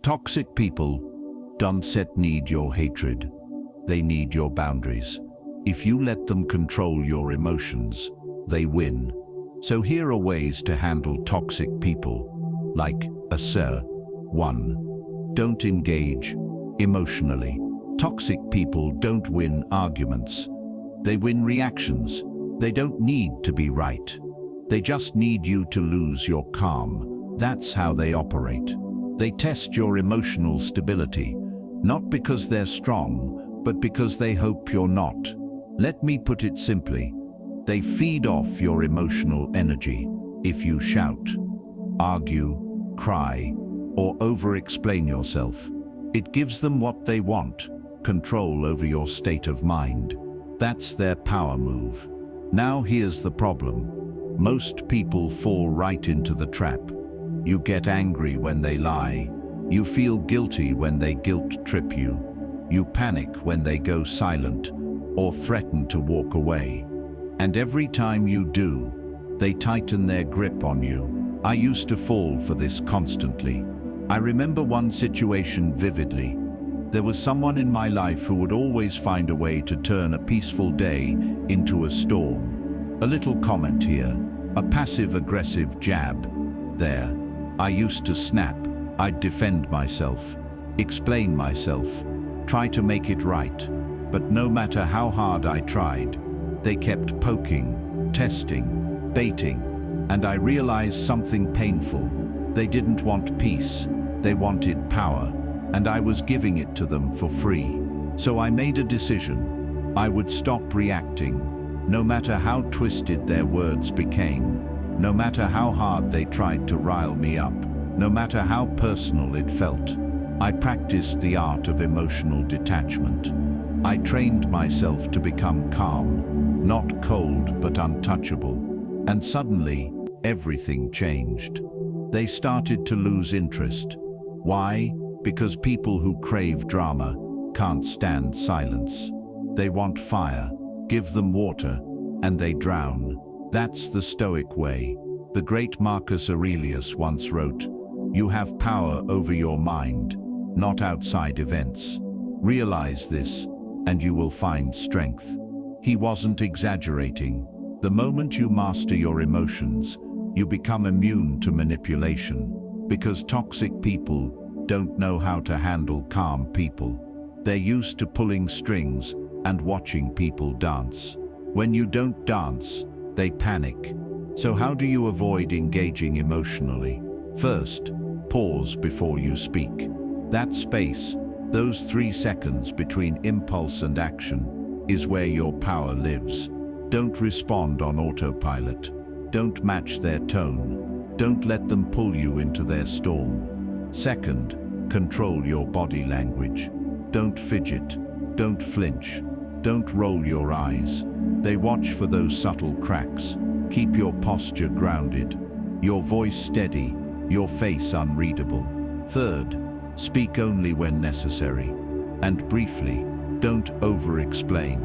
Toxic people don't need your hatred. They need your boundaries. If you let them control your emotions, they win. So here are ways to handle toxic people, like Sir. 1. Don't engage emotionally. Toxic people don't win arguments. They win reactions. They don't need to be right. They just need you to lose your calm. That's how they operate. They test your emotional stability, not because they're strong, but because they hope you're not. Let me put it simply. They feed off your emotional energy. If you shout, argue, cry, or over-explain yourself, it gives them what they want, control over your state of mind. That's their power move. Now here's the problem. Most people fall right into the trap. You get angry when they lie. You feel guilty when they guilt trip you. You panic when they go silent or threaten to walk away. And every time you do, they tighten their grip on you. I used to fall for this constantly. I remember one situation vividly. There was someone in my life who would always find a way to turn a peaceful day into a storm. A little comment here, a passive-aggressive jab there. I used to snap. I'd defend myself, explain myself, try to make it right. But no matter how hard I tried, they kept poking, testing, baiting, and I realized something painful. They didn't want peace, they wanted power, and I was giving it to them for free. So I made a decision. I would stop reacting, no matter how twisted their words became, no matter how hard they tried to rile me up, no matter how personal it felt. I practiced the art of emotional detachment. I trained myself to become calm, not cold but untouchable. And suddenly, everything changed. They started to lose interest. Why? Because people who crave drama can't stand silence. They want fire, give them water, and they drown. That's the Stoic way. The great Marcus Aurelius once wrote, "You have power over your mind, not outside events. Realize this, and you will find strength." He wasn't exaggerating. The moment you master your emotions, you become immune to manipulation, because toxic people don't know how to handle calm people. They're used to pulling strings and watching people dance. When you don't dance, they panic. So how do you avoid engaging emotionally? First, pause before you speak. That space, those 3 seconds between impulse and action, is where your power lives. Don't respond on autopilot. Don't match their tone. Don't let them pull you into their storm. Second, control your body language. Don't fidget. Don't flinch. Don't roll your eyes. They watch for those subtle cracks. Keep your posture grounded, your voice steady, your face unreadable. Third, speak only when necessary. And briefly, don't over-explain.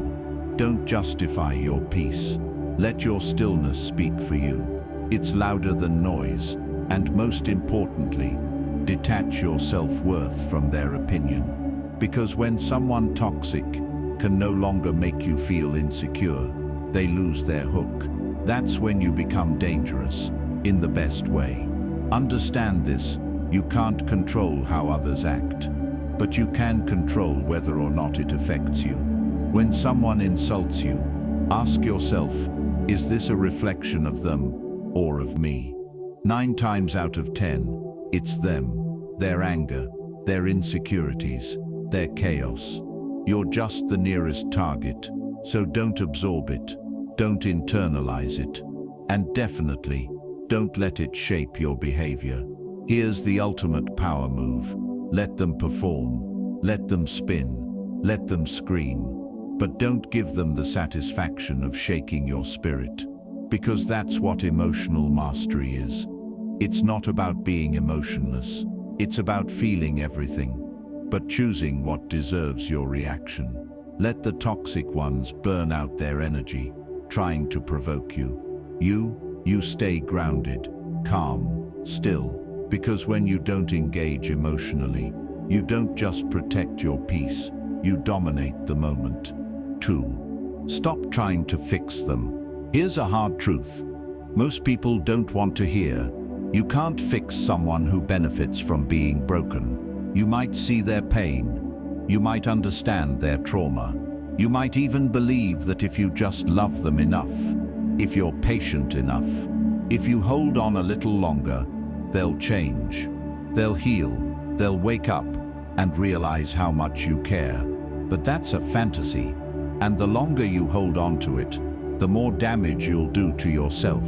Don't justify your peace. Let your stillness speak for you. It's louder than noise. And most importantly, detach your self-worth from their opinion. Because when someone toxic can no longer make you feel insecure, they lose their hook. That's when you become dangerous, in the best way. Understand this, you can't control how others act, but you can control whether or not it affects you. When someone insults you, ask yourself, is this a reflection of them or of me? 9 times out of 10, it's them, their anger, their insecurities, their chaos. You're just the nearest target, so don't absorb it, don't internalize it, and definitely don't let it shape your behavior. Here's the ultimate power move. Let them perform, let them spin, let them scream, but don't give them the satisfaction of shaking your spirit, because that's what emotional mastery is. It's not about being emotionless, it's about feeling everything, but choosing what deserves your reaction. Let the toxic ones burn out their energy, trying to provoke you. You stay grounded, calm, still, Because when you don't engage emotionally, you don't just protect your peace, you dominate the moment. 2. Stop trying to fix them. Here's a hard truth. Most people don't want to hear. You can't fix someone who benefits from being broken. You might see their pain. You might understand their trauma. You might even believe that if you just love them enough, if you're patient enough, if you hold on a little longer, they'll change. They'll heal. They'll wake up and realize how much you care. But that's a fantasy. And the longer you hold on to it, the more damage you'll do to yourself.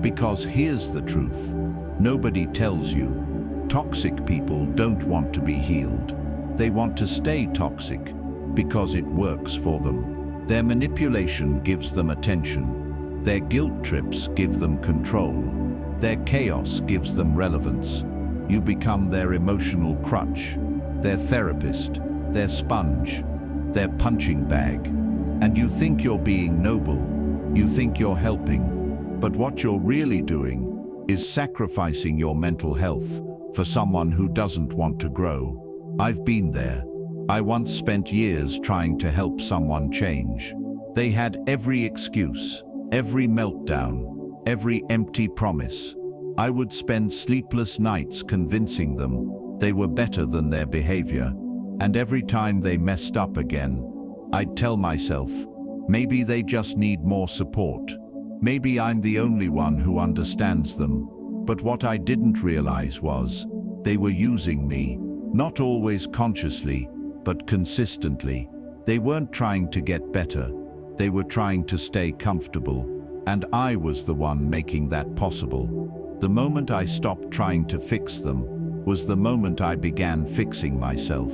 Because here's the truth. Nobody tells you. Toxic people don't want to be healed. They want to stay toxic because it works for them. Their manipulation gives them attention. Their guilt trips give them control. Their chaos gives them relevance. You become their emotional crutch, their therapist, their sponge, their punching bag. And you think you're being noble, you think you're helping, but what you're really doing is sacrificing your mental health for someone who doesn't want to grow. I've been there. I once spent years trying to help someone change. They had every excuse, every meltdown, every empty promise. I would spend sleepless nights convincing them they were better than their behavior. And every time they messed up again, I'd tell myself, maybe they just need more support. Maybe I'm the only one who understands them. But what I didn't realize was, they were using me, not always consciously, but consistently. They weren't trying to get better. They were trying to stay comfortable. And I was the one making that possible. The moment I stopped trying to fix them was the moment I began fixing myself.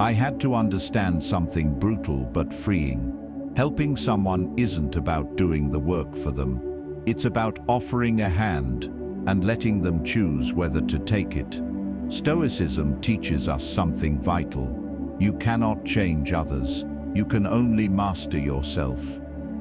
I had to understand something brutal but freeing. Helping someone isn't about doing the work for them. It's about offering a hand and letting them choose whether to take it. Stoicism teaches us something vital. You cannot change others. You can only master yourself.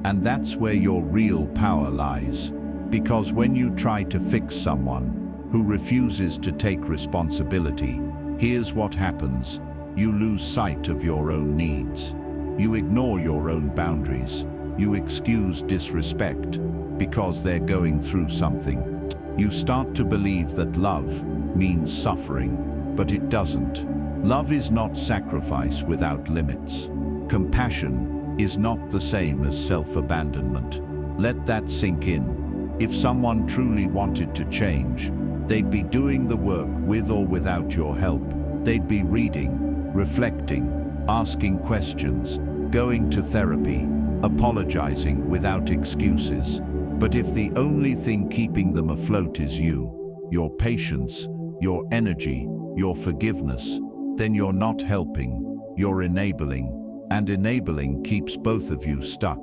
And that's where your real power lies. Because when you try to fix someone who refuses to take responsibility, here's what happens. You lose sight of your own needs. You ignore your own boundaries. You excuse disrespect because they're going through something. You start to believe that love means suffering, but it doesn't. Love is not sacrifice without limits. Compassion is not the same as self-abandonment. Let that sink in. If someone truly wanted to change, they'd be doing the work with or without your help. They'd be reading, reflecting, asking questions, going to therapy, apologizing without excuses. But if the only thing keeping them afloat is you, your patience, your energy, your forgiveness, then you're not helping, you're enabling, and enabling keeps both of you stuck.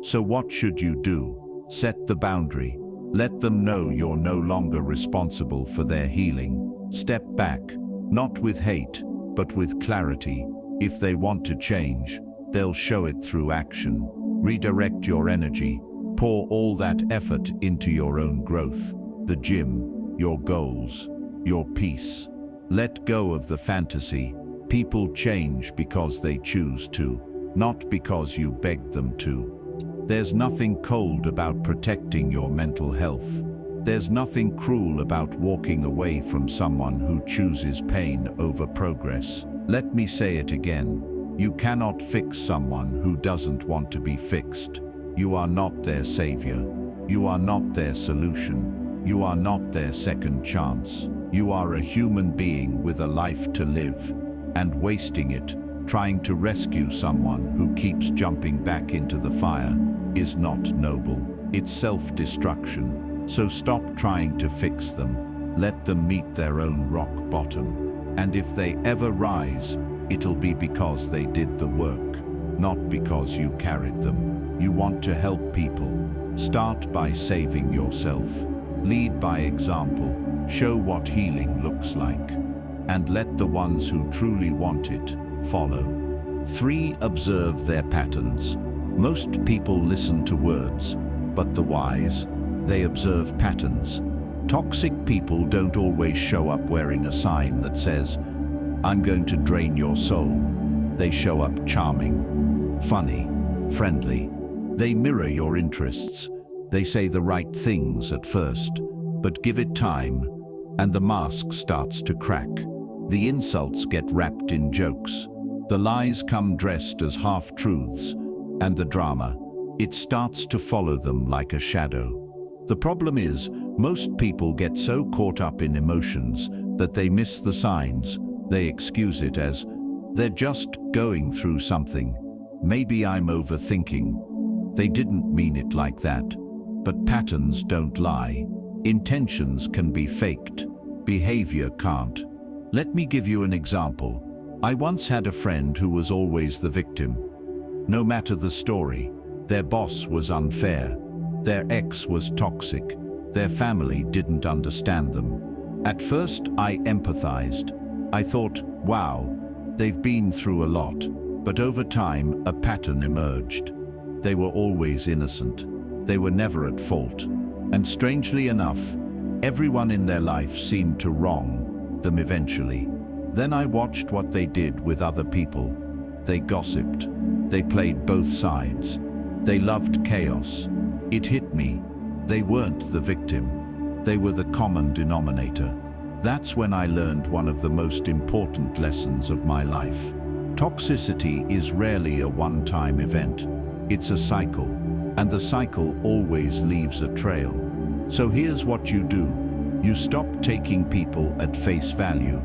So what should you do? Set the boundary. Let them know you're no longer responsible for their healing. Step back, not with hate, but with clarity. If they want to change, they'll show it through action. Redirect your energy. Pour all that effort into your own growth, the gym, your goals, your peace. Let go of the fantasy. People change because they choose to, not because you begged them to. There's nothing cold about protecting your mental health. There's nothing cruel about walking away from someone who chooses pain over progress. Let me say it again. You cannot fix someone who doesn't want to be fixed. You are not their savior. You are not their solution. You are not their second chance. You are a human being with a life to live, and wasting it, trying to rescue someone who keeps jumping back into the fire, is not noble. It's self-destruction. So stop trying to fix them. Let them meet their own rock bottom. And if they ever rise, it'll be because they did the work, not because you carried them. You want to help people. Start by saving yourself. Lead by example. Show what healing looks like. And let the ones who truly want it follow. 3. Observe their patterns. Most people listen to words, but the wise, they observe patterns. Toxic people don't always show up wearing a sign that says, "I'm going to drain your soul." They show up charming, funny, friendly. They mirror your interests. They say the right things at first, but give it time, and the mask starts to crack. The insults get wrapped in jokes. The lies come dressed as half-truths, and the drama, it starts to follow them like a shadow. The problem is, most people get so caught up in emotions that they miss the signs. They excuse it as, "They're just going through something. Maybe I'm overthinking." They didn't mean it like that. But patterns don't lie. Intentions can be faked. Behavior can't. Let me give you an example. I once had a friend who was always the victim. No matter the story, their boss was unfair. Their ex was toxic. Their family didn't understand them. At first, I empathized. I thought, wow, they've been through a lot. But over time, a pattern emerged. They were always innocent. They were never at fault. And strangely enough, everyone in their life seemed to wrong them eventually. Then I watched what they did with other people. They gossiped. They played both sides. They loved chaos. It hit me. They weren't the victim. They were the common denominator. That's when I learned one of the most important lessons of my life. Toxicity is rarely a one-time event. It's a cycle, and the cycle always leaves a trail. So here's what you do. You stop taking people at face value,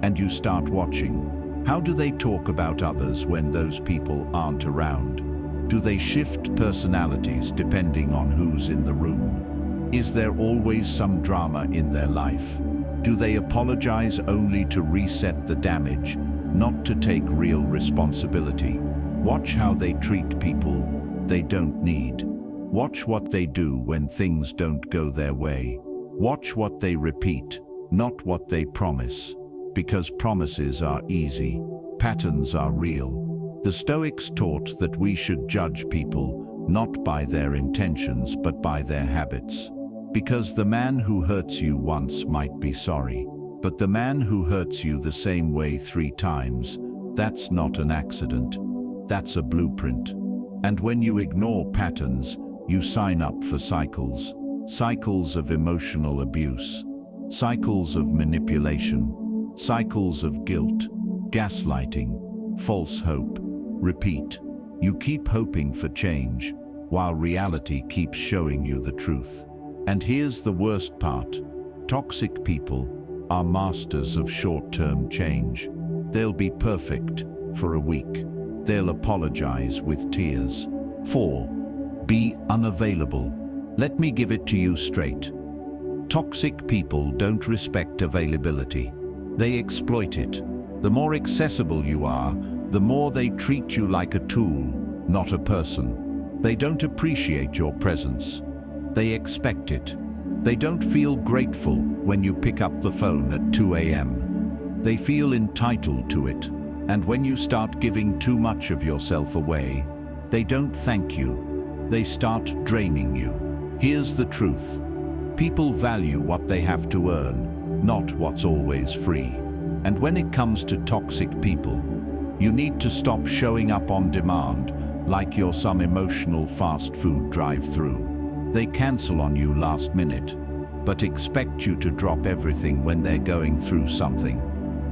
and you start watching. How do they talk about others when those people aren't around? Do they shift personalities depending on who's in the room? Is there always some drama in their life? Do they apologize only to reset the damage, not to take real responsibility? Watch how they treat people they don't need. Watch what they do when things don't go their way. Watch what they repeat, not what they promise. Because promises are easy, patterns are real. The Stoics taught that we should judge people not by their intentions but by their habits. Because the man who hurts you once might be sorry, but the man who hurts you the same way 3 times, that's not an accident. That's a blueprint. And when you ignore patterns, you sign up for cycles. Cycles of emotional abuse, cycles of manipulation, cycles of guilt, gaslighting, false hope. Repeat. You keep hoping for change, while reality keeps showing you the truth. And here's the worst part. Toxic people are masters of short-term change. They'll be perfect for a week. They'll apologize with tears. 4. Be unavailable. Let me give it to you straight. Toxic people don't respect availability. They exploit it. The more accessible you are, the more they treat you like a tool, not a person. They don't appreciate your presence. They expect it. They don't feel grateful when you pick up the phone at 2 a.m. They feel entitled to it. And when you start giving too much of yourself away, they don't thank you. They start draining you. Here's the truth. People value what they have to earn, not what's always free. And when it comes to toxic people, you need to stop showing up on demand like you're some emotional fast food drive-through. They cancel on you last minute, but expect you to drop everything when they're going through something.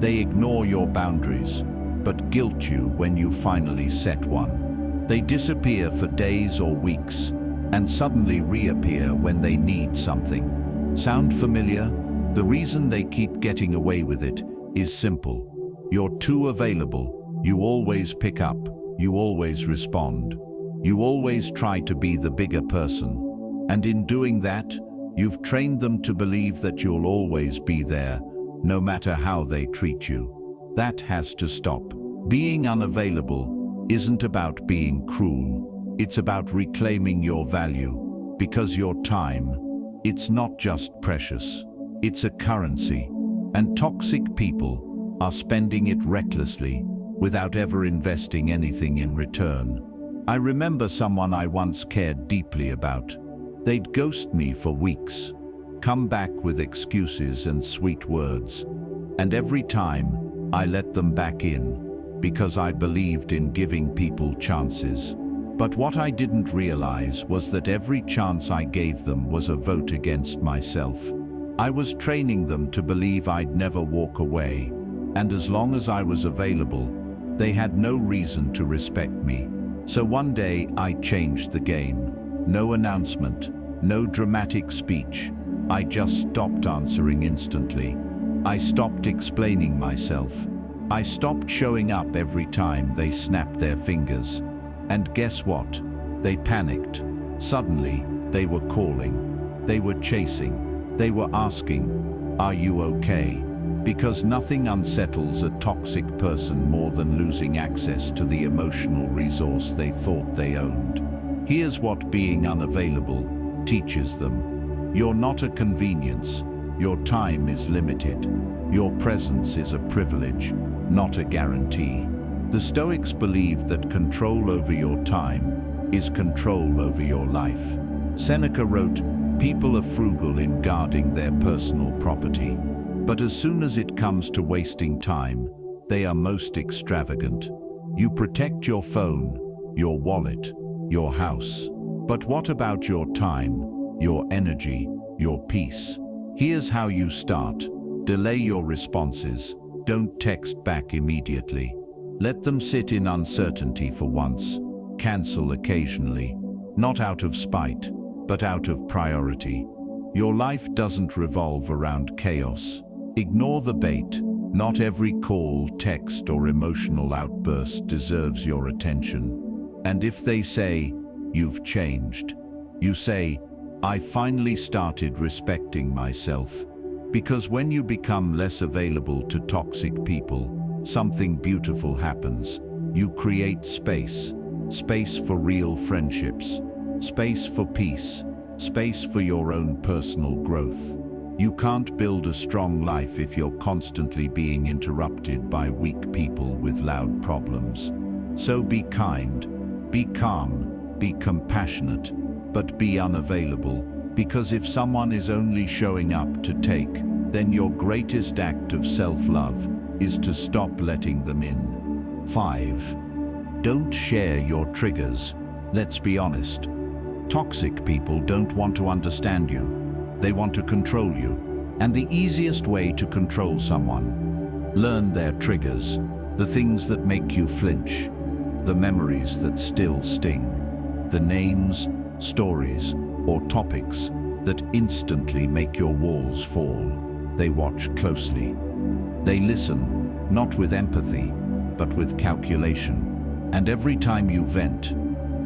They ignore your boundaries, but guilt you when you finally set one. They disappear for days or weeks, and suddenly reappear when they need something. Sound familiar? The reason they keep getting away with it is simple. You're too available. You always pick up. You always respond. You always try to be the bigger person. And in doing that, you've trained them to believe that you'll always be there, no matter how they treat you. That has to stop. Being unavailable isn't about being cruel. It's about reclaiming your value, because your time, it's not just precious, it's a currency. And toxic people are spending it recklessly without ever investing anything in return. I remember someone I once cared deeply about. They'd ghost me for weeks, come back with excuses and sweet words. And every time, I let them back in, because I believed in giving people chances. But what I didn't realize was that every chance I gave them was a vote against myself. I was training them to believe I'd never walk away, and as long as I was available, they had no reason to respect me. So one day I changed the game. No announcement, no dramatic speech. I just stopped answering instantly. I stopped explaining myself. I stopped showing up every time they snapped their fingers. And guess what? They panicked. Suddenly, they were calling. They were chasing. They were asking, "Are you okay?" Because nothing unsettles a toxic person more than losing access to the emotional resource they thought they owned. Here's what being unavailable teaches them. You're not a convenience. Your time is limited. Your presence is a privilege, not a guarantee. The Stoics believed that control over your time is control over your life. Seneca wrote, "People are frugal in guarding their personal property, but as soon as it comes to wasting time, they are most extravagant. You protect your phone, your wallet, your house. But what about your time, your energy, your peace? Here's how you start. Delay your responses. Don't text back immediately. Let them sit in uncertainty for once. Cancel occasionally. Not out of spite, but out of priority. Your life doesn't revolve around chaos. Ignore the bait. Not every call, text, or emotional outburst deserves your attention. And if they say, "You've changed," you say, "I finally started respecting myself." Because when you become less available to toxic people, something beautiful happens. You create space. Space for real friendships. Space for peace. Space for your own personal growth. You can't build a strong life if you're constantly being interrupted by weak people with loud problems. So be kind, be calm, be compassionate, but be unavailable. Because if someone is only showing up to take, then your greatest act of self-love is to stop letting them in. 5. Don't share your triggers. Let's be honest. Toxic people don't want to understand you. They want to control you. And the easiest way to control someone: learn their triggers, the things that make you flinch, the memories that still sting, the names, stories, or topics that instantly make your walls fall. They watch closely. They listen, not with empathy, but with calculation. And every time you vent,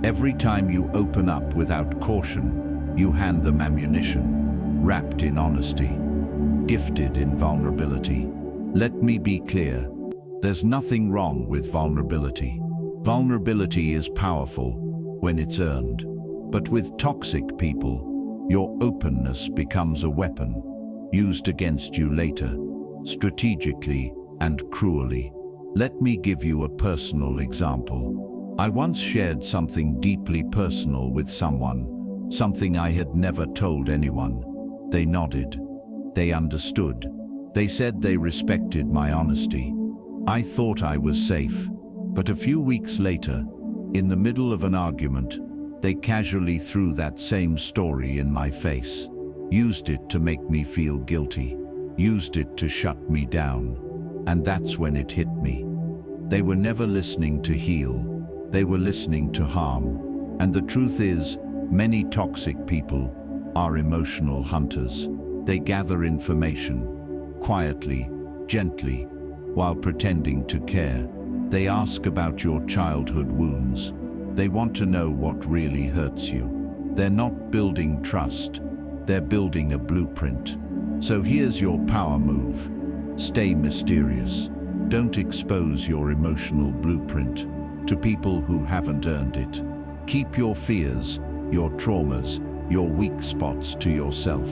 every time you open up without caution, you hand them ammunition, wrapped in honesty, gifted in vulnerability. Let me be clear, there's nothing wrong with vulnerability. Vulnerability is powerful when it's earned. But with toxic people, your openness becomes a weapon, used against you later, strategically and cruelly. Let me give you a personal example. I once shared something deeply personal with someone, something I had never told anyone. They nodded. They understood. They said they respected my honesty. I thought I was safe, but a few weeks later, in the middle of an argument, they casually threw that same story in my face, used it to make me feel guilty, used it to shut me down. And that's when it hit me. They were never listening to heal. They were listening to harm. And the truth is, many toxic people are emotional hunters. They gather information, quietly, gently, while pretending to care. They ask about your childhood wounds. They want to know what really hurts you. They're not building trust. They're building a blueprint. So here's your power move. Stay mysterious. Don't expose your emotional blueprint to people who haven't earned it. Keep your fears, your traumas, your weak spots to yourself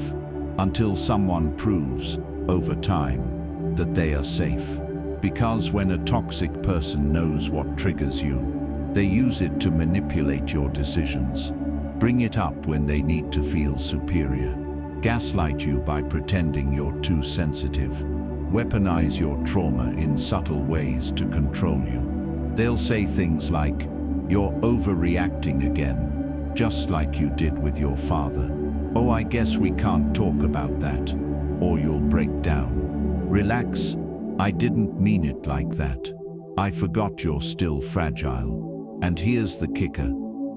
until someone proves, over time, that they are safe. Because when a toxic person knows what triggers you, they use it to manipulate your decisions. Bring it up when they need to feel superior. gaslight you by pretending you're too sensitive, weaponize your trauma in subtle ways to control you. They'll say things like, "You're overreacting again, just like you did with your father. Oh, I guess we can't talk about that, or you'll break down. Relax, I didn't mean it like that. I forgot you're still fragile." And here's the kicker.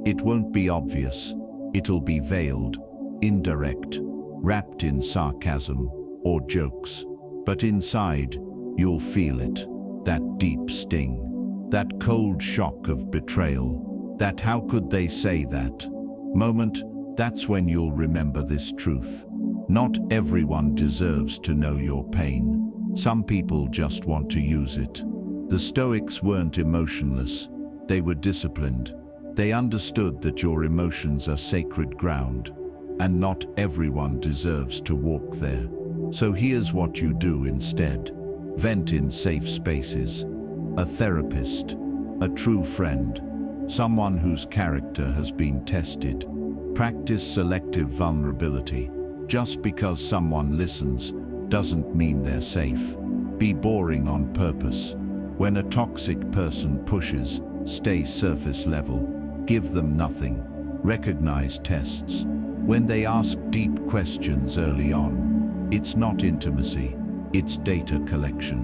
It won't be obvious. It'll be veiled, indirect, wrapped in sarcasm or jokes. But inside, you'll feel it. That deep sting. That cold shock of betrayal. That "how could they say that" moment. That's when you'll remember this truth. Not everyone deserves to know your pain. Some people just want to use it. The Stoics weren't emotionless. They were disciplined. They understood that your emotions are sacred ground, and not everyone deserves to walk there. So here's what you do instead. Vent in safe spaces. A therapist, a true friend, someone whose character has been tested. Practice selective vulnerability. Just because someone listens doesn't mean they're safe. Be boring on purpose. When a toxic person pushes, stay surface level. Give them nothing. Recognize tests. When they ask deep questions early on, it's not intimacy, it's data collection.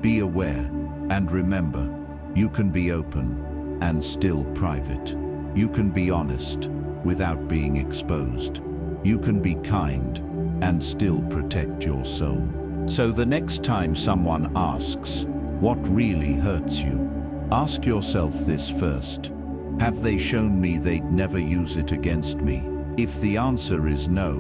Be aware, and remember, you can be open and still private. You can be honest without being exposed. You can be kind and still protect your soul. So the next time someone asks, "What really hurts you?" ask yourself this first. Have they shown me they'd never use it against me? If the answer is no,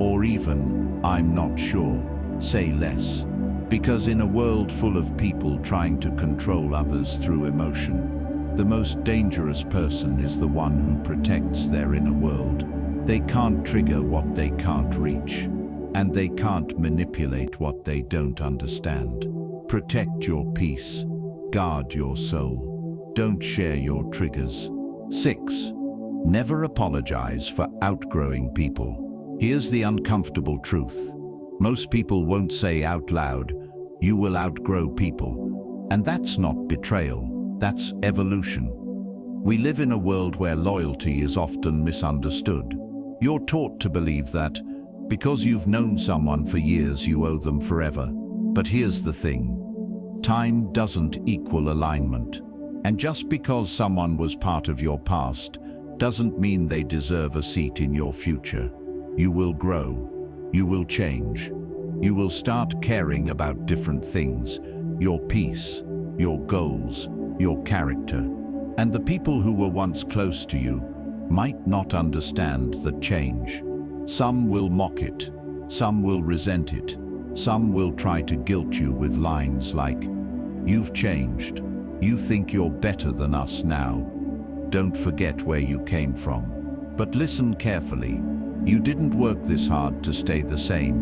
or even, "I'm not sure," say less. Because in a world full of people trying to control others through emotion, the most dangerous person is the one who protects their inner world. They can't trigger what they can't reach, and they can't manipulate what they don't understand. Protect your peace. Guard your soul. Don't share your triggers. 6. Never apologize for outgrowing people. Here's the uncomfortable truth. Most people won't say out loud, "You will outgrow people." And that's not betrayal. That's evolution. We live in a world where loyalty is often misunderstood. You're taught to believe that because you've known someone for years, you owe them forever. But here's the thing. Time doesn't equal alignment. And just because someone was part of your past doesn't mean they deserve a seat in your future. You will grow. You will change. You will start caring about different things. Your peace, your goals, your character. And the people who were once close to you might not understand the change. Some will mock it. Some will resent it. Some will try to guilt you with lines like, "You've changed. You think you're better than us now. Don't forget where you came from." But listen carefully. You didn't work this hard to stay the same.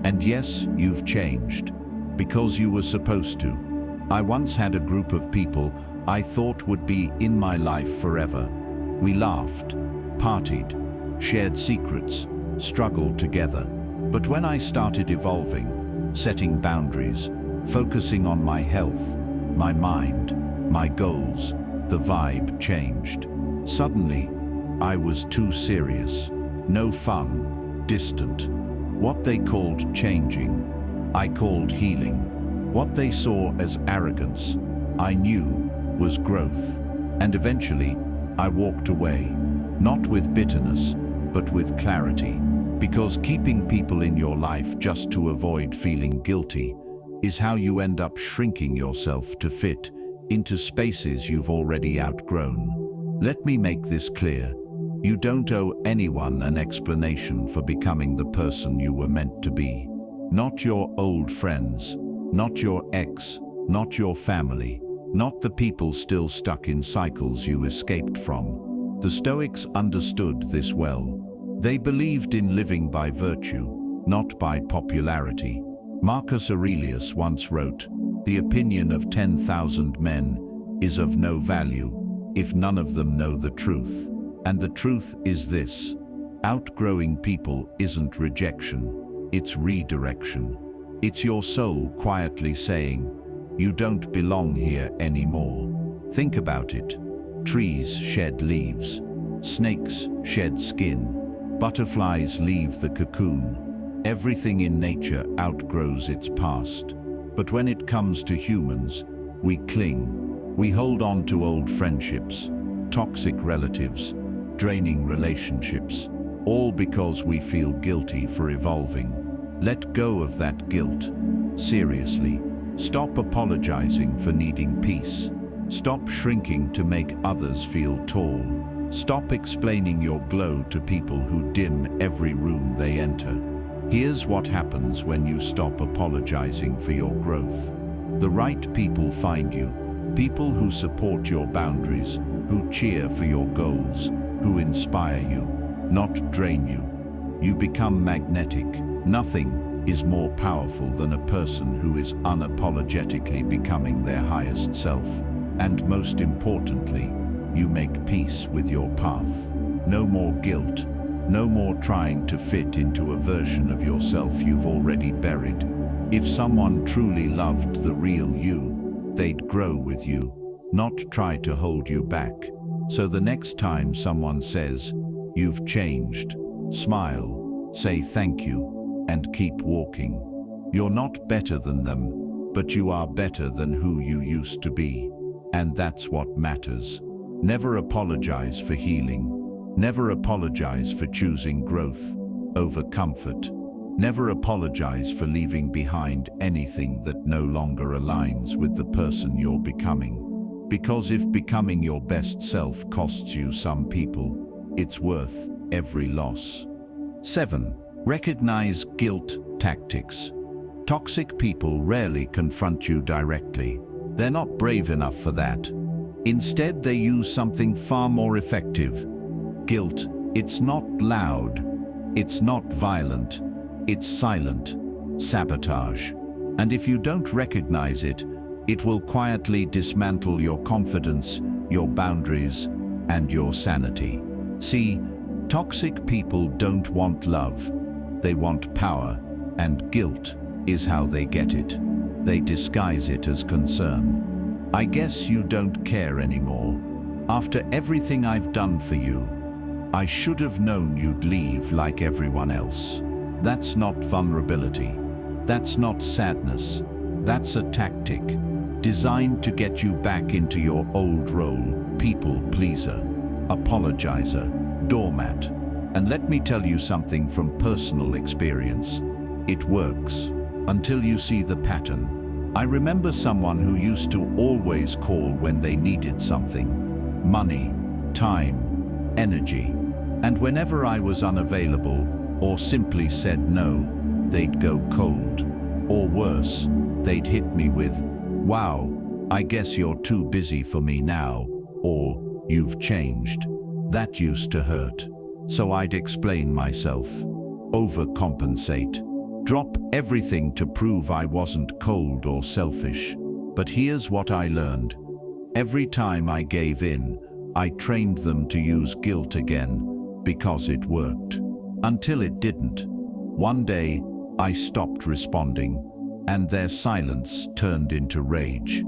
And yes, you've changed. Because you were supposed to. I once had a group of people I thought would be in my life forever. We laughed, partied, shared secrets, struggled together. But when I started evolving, setting boundaries, focusing on my health, my mind, my goals, the vibe changed. Suddenly, I was too serious. No fun, distant. What they called changing, I called healing. What they saw as arrogance, I knew was growth. And eventually, I walked away, not with bitterness, but with clarity. Because keeping people in your life just to avoid feeling guilty is how you end up shrinking yourself to fit into spaces you've already outgrown. Let me make this clear. You don't owe anyone an explanation for becoming the person you were meant to be. Not your old friends, not your ex, not your family, not the people still stuck in cycles you escaped from. The Stoics understood this well. They believed in living by virtue, not by popularity. Marcus Aurelius once wrote, "The opinion of 10,000 men is of no value if none of them know the truth. And the truth is this: Outgrowing people isn't rejection, it's redirection. It's your soul quietly saying, you don't belong here anymore. Think about it. Trees shed leaves. Snakes shed skin. Butterflies leave the cocoon. Everything in nature outgrows its past. But when it comes to humans, we cling. We hold on to old friendships, toxic relatives, draining relationships, all because we feel guilty for evolving. Let go of that guilt. Seriously. Stop apologizing for needing peace. Stop shrinking to make others feel tall. Stop explaining your glow to people who dim every room they enter. Here's what happens when you stop apologizing for your growth. The right people find you. People who support your boundaries, who cheer for your goals, who inspire you, not drain you. You become magnetic. Nothing is more powerful than a person who is unapologetically becoming their highest self. And most importantly, you make peace with your path. No more guilt. No more trying to fit into a version of yourself you've already buried. If someone truly loved the real you, they'd grow with you, not try to hold you back. So the next time someone says, "You've changed," smile, say thank you, and keep walking. You're not better than them, but you are better than who you used to be. And that's what matters. Never apologize for healing. Never apologize for choosing growth over comfort. Never apologize for leaving behind anything that no longer aligns with the person you're becoming. Because if becoming your best self costs you some people, it's worth every loss. 7. Recognize guilt tactics. Toxic people rarely confront you directly. They're not brave enough for that. Instead, they use something far more effective. Guilt. It's not loud. It's not violent. It's silent. Sabotage. And if you don't recognize it, it will quietly dismantle your confidence, your boundaries, and your sanity. See, toxic people don't want love. They want power, and guilt is how they get it. They disguise it as concern. I guess you don't care anymore. After everything I've done for you, I should have known you'd leave like everyone else. That's not vulnerability. That's not sadness. That's a tactic designed to get you back into your old role, people pleaser, apologizer, doormat. And let me tell you something from personal experience. It works until you see the pattern. I remember someone who used to always call when they needed something. Money, time, energy. And whenever I was unavailable or simply said no, they'd go cold. Or worse, they'd hit me with, "Wow, I guess you're too busy for me now," or "You've changed." That used to hurt. So I'd explain myself, overcompensate, drop everything to prove I wasn't cold or selfish. But here's what I learned. Every time I gave in, I trained them to use guilt again, because it worked. Until it didn't. One day, I stopped responding, and their silence turned into rage.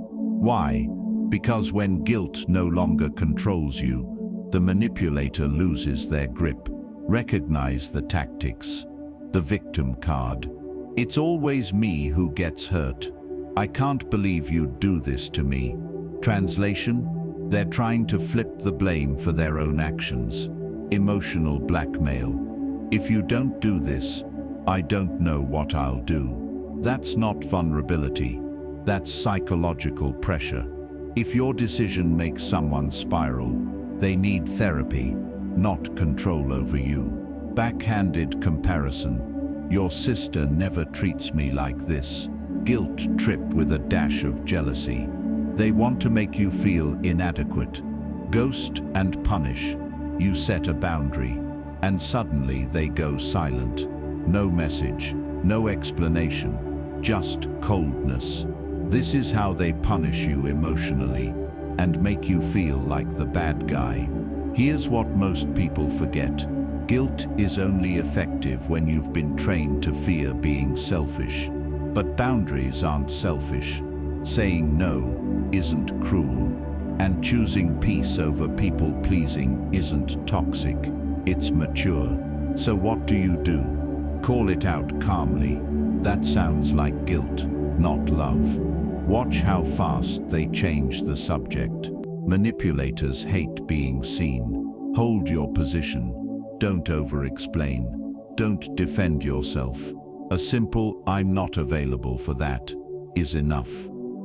Why? Because when guilt no longer controls you, the manipulator loses their grip. Recognize the tactics. The victim card. It's always me who gets hurt. I can't believe you'd do this to me. Translation? They're trying to flip the blame for their own actions. Emotional blackmail. If you don't do this, I don't know what I'll do. That's not vulnerability. That's psychological pressure. If your decision makes someone spiral, they need therapy, not control over you. Backhanded comparison. Your sister never treats me like this. Guilt trip with a dash of jealousy. They want to make you feel inadequate. Ghost and punish. You set a boundary, and suddenly they go silent. No message, no explanation, just coldness. This is how they punish you emotionally and make you feel like the bad guy. Here's what most people forget. Guilt is only effective when you've been trained to fear being selfish. But boundaries aren't selfish. Saying no isn't cruel. And choosing peace over people-pleasing isn't toxic. It's mature. So what do? Call it out calmly. That sounds like guilt, not love. Watch how fast they change the subject. Manipulators hate being seen. Hold your position. Don't over-explain. Don't defend yourself. A simple "I'm not available for that" is enough.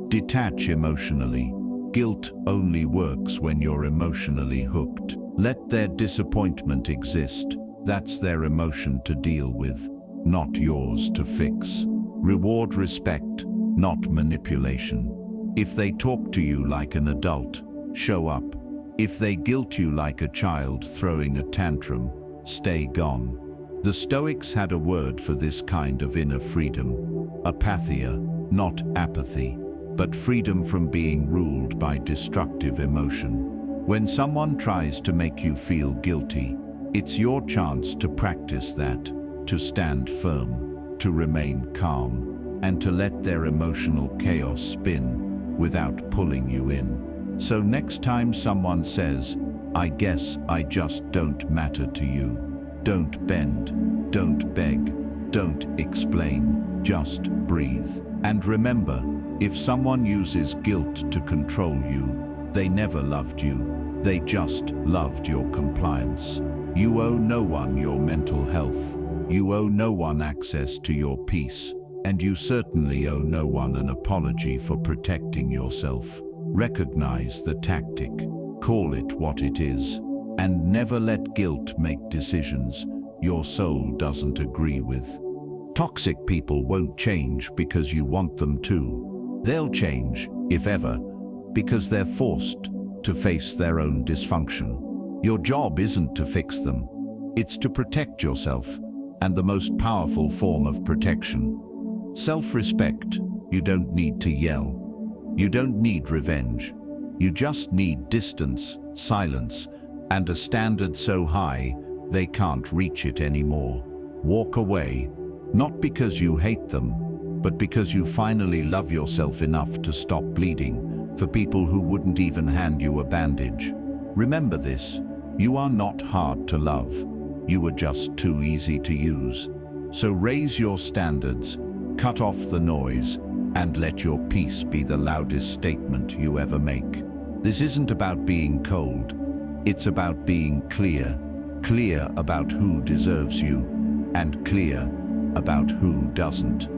Detach emotionally. Guilt only works when you're emotionally hooked. Let their disappointment exist. That's their emotion to deal with, not yours to fix. Reward respect, not manipulation. If they talk to you like an adult, show up. If they guilt you like a child throwing a tantrum, stay gone. The Stoics had a word for this kind of inner freedom: apatheia, not apathy, but freedom from being ruled by destructive emotion. When someone tries to make you feel guilty, it's your chance to practice that, to stand firm, to remain calm, and to let their emotional chaos spin without pulling you in. So next time someone says, "I guess I just don't matter to you," don't bend, don't beg, don't explain, just breathe. And remember, if someone uses guilt to control you, they never loved you. They just loved your compliance. You owe no one your mental health. You owe no one access to your peace. And you certainly owe no one an apology for protecting yourself. Recognize the tactic. Call it what it is. And never let guilt make decisions your soul doesn't agree with. Toxic people won't change because you want them to. They'll change, if ever, because they're forced to face their own dysfunction. Your job isn't to fix them. It's to protect yourself, and the most powerful form of protection. Self-respect. You don't need to yell. You don't need revenge. You just need distance, silence, and a standard so high they can't reach it anymore. Walk away, not because you hate them, but because you finally love yourself enough to stop bleeding for people who wouldn't even hand you a bandage. Remember this: you are not hard to love. You were just too easy to use. So raise your standards, cut off the noise, and let your peace be the loudest statement you ever make. This isn't about being cold. It's about being clear. Clear about who deserves you, and clear about who doesn't.